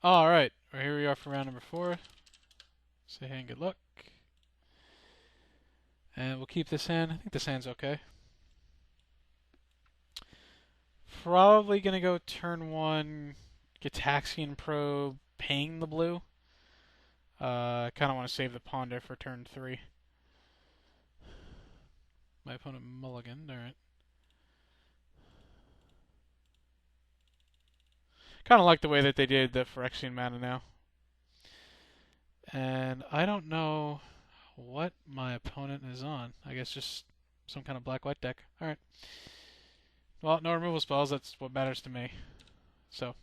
Alright, well, here we are for round number 4. Say hey and good luck. And we'll keep this hand. I think this hand's okay. Probably gonna go turn 1, Gitaxian Probe, paying the blue. I kind of want to save the ponder for turn 3. My opponent mulliganed, alright. Kind of like the way that they did the Phyrexian mana now. And I don't know what my opponent is on. I guess just some kind of black-white deck. Alright. Well, no removal spells, that's what matters to me. So,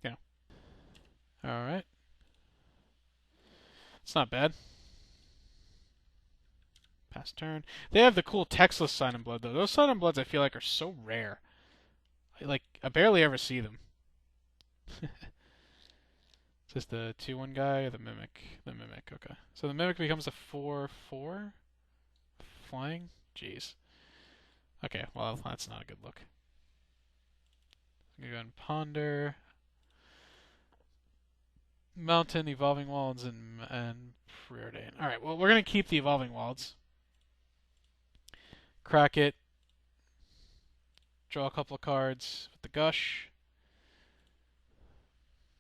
you know. Alright. It's not bad. Pass turn. They have the cool textless Sign in Blood, though. Those Sign in Bloods I feel like are so rare. I barely ever see them. Is this the 2/1 guy or the Mimic? The Mimic, okay. So the Mimic becomes a 4/4? Flying? Jeez. Okay, well, that's not a good look. I'm gonna go and Ponder. Mountain, Evolving Wilds, and Preordain. Alright, well, we're gonna keep the Evolving Wilds. Crack it. Draw a couple of cards with the Gush.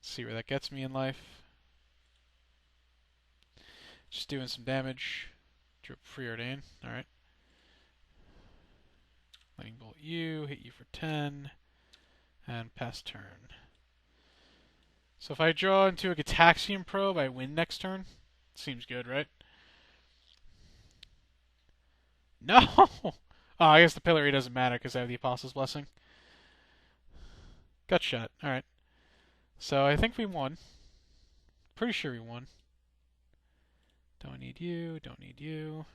See where that gets me in life. Just doing some damage. Drew Preordain. Alright. Lightning Bolt you, hit you for 10, and pass turn. So if I draw into a Gitaxian Probe, I win next turn. Seems good, right? No! Oh, I guess the Pillory doesn't matter because I have the Apostle's Blessing. Gut shot. Alright. So I think we won. Pretty sure we won. Don't need you, don't need you.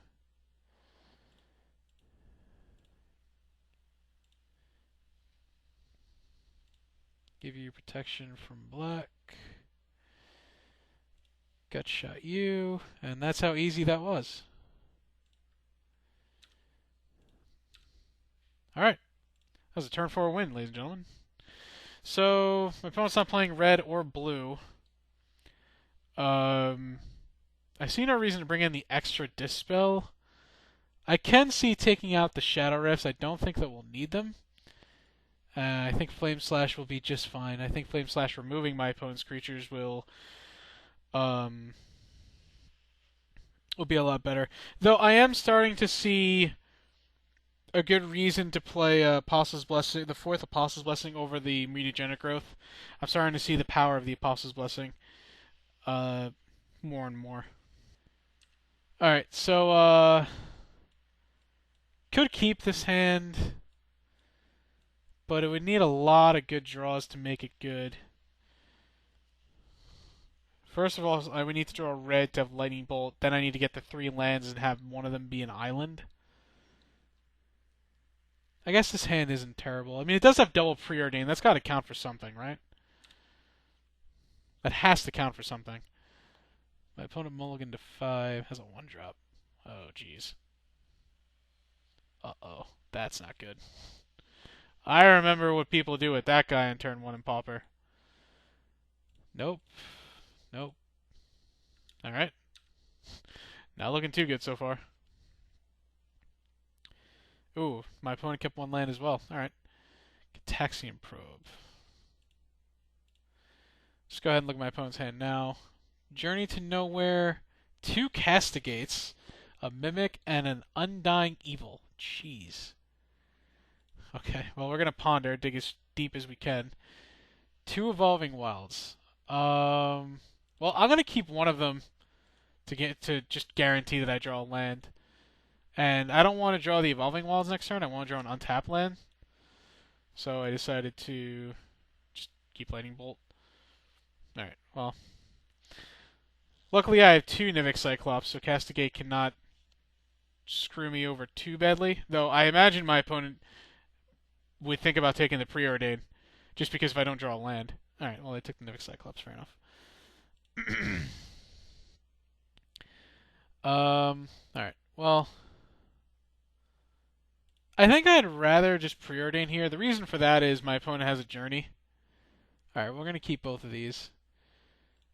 Give you protection from black. Gut shot you. And that's how easy that was. Alright. That was a turn 4 win, ladies and gentlemen. So, my opponent's not playing red or blue. I see no reason to bring in the extra Dispel. I can see taking out the Shadow Rifts. I don't think that we'll need them. I think Flame Slash will be just fine. I think Flame Slash removing my opponent's creatures will be a lot better. Though I am starting to see a good reason to play Apostle's Blessing, the 4th Apostle's Blessing over the Mutagenic Growth. I'm starting to see the power of the Apostle's Blessing more and more. Alright, so could keep this hand, but it would need a lot of good draws to make it good. First of all, I would need to draw a red to have Lightning Bolt. Then I need to get the 3 lands and have one of them be an island. I guess this hand isn't terrible. I mean, it does have double Preordain. That's got to count for something, right? That has to count for something. My opponent mulligan to 5 has a 1-drop. Oh, jeez. Uh-oh. That's not good. I remember what people do with that guy in turn 1 in Pauper. Nope. Nope. Alright. Not looking too good so far. Ooh, my opponent kept 1 land as well. Alright. Gitaxian Probe. Just go ahead and look at my opponent's hand now. Journey to Nowhere, 2 Castigates, a Mimic, and an Undying Evil. Jeez. Okay, well, we're going to Ponder, dig as deep as we can. 2 Evolving Wilds. Well, I'm going to keep one of them to just guarantee that I draw a land. And I don't want to draw the Evolving Wilds next turn. I want to draw an untapped land. So I decided to just keep Lightning Bolt. Alright, well. Luckily I have 2 Nivik Cyclops, so Castigate cannot screw me over too badly. Though I imagine my opponent would think about taking the Preordain, just because if I don't draw a land. Alright, well, they took the Nivik Cyclops, fair enough. Alright, well, I think I'd rather just Preordain here. The reason for that is my opponent has a Journey. Alright, we're going to keep both of these.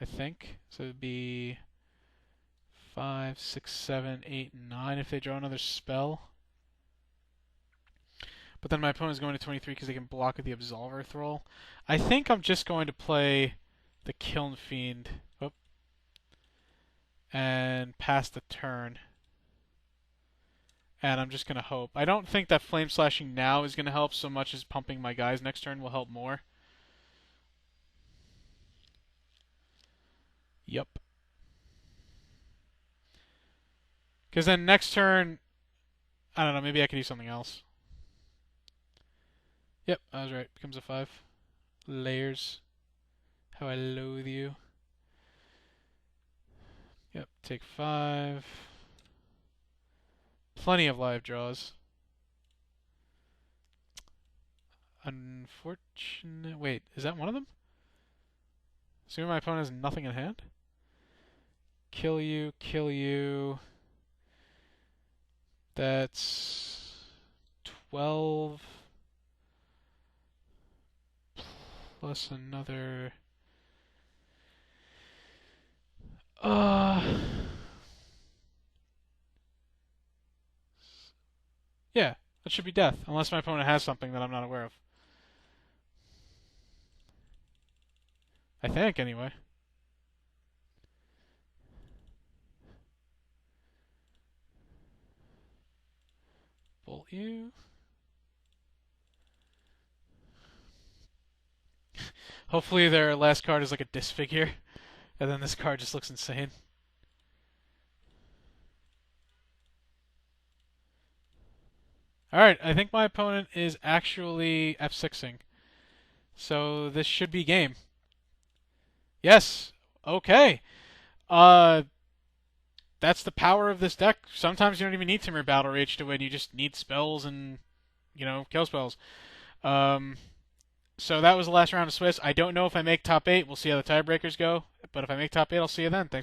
I think. So it'd be 5, 6, 7, 8, 9 if they draw another spell. But then my opponent's going to 23 because they can block with the Absolver Thrall. I think I'm just going to play the Kiln Fiend. Oh. And pass the turn. And I'm just going to hope. I don't think that Flame Slashing now is going to help so much as pumping my guys next turn will help more. Yep. Because then next turn, I don't know, maybe I could do something else. Yep, I was right. Becomes a 5. Layers. How I loathe you. Yep, take 5. Plenty of live draws. Unfortunate. Wait, is that one of them? Assuming my opponent has nothing in hand? Kill you, kill you. That's 12 plus another. Yeah, that should be death, unless my opponent has something that I'm not aware of. I think, anyway. Bolt you. Hopefully their last card is like a disfigure, and then this card just looks insane. Alright, I think my opponent is actually F6ing. So this should be game. Yes. Okay. That's the power of this deck. Sometimes you don't even need Timber Battle Rage to win. You just need spells and, kill spells. So that was the last round of Swiss. I don't know if I make top 8. We'll see how the tiebreakers go. But if I make top 8, I'll see you then. Thanks.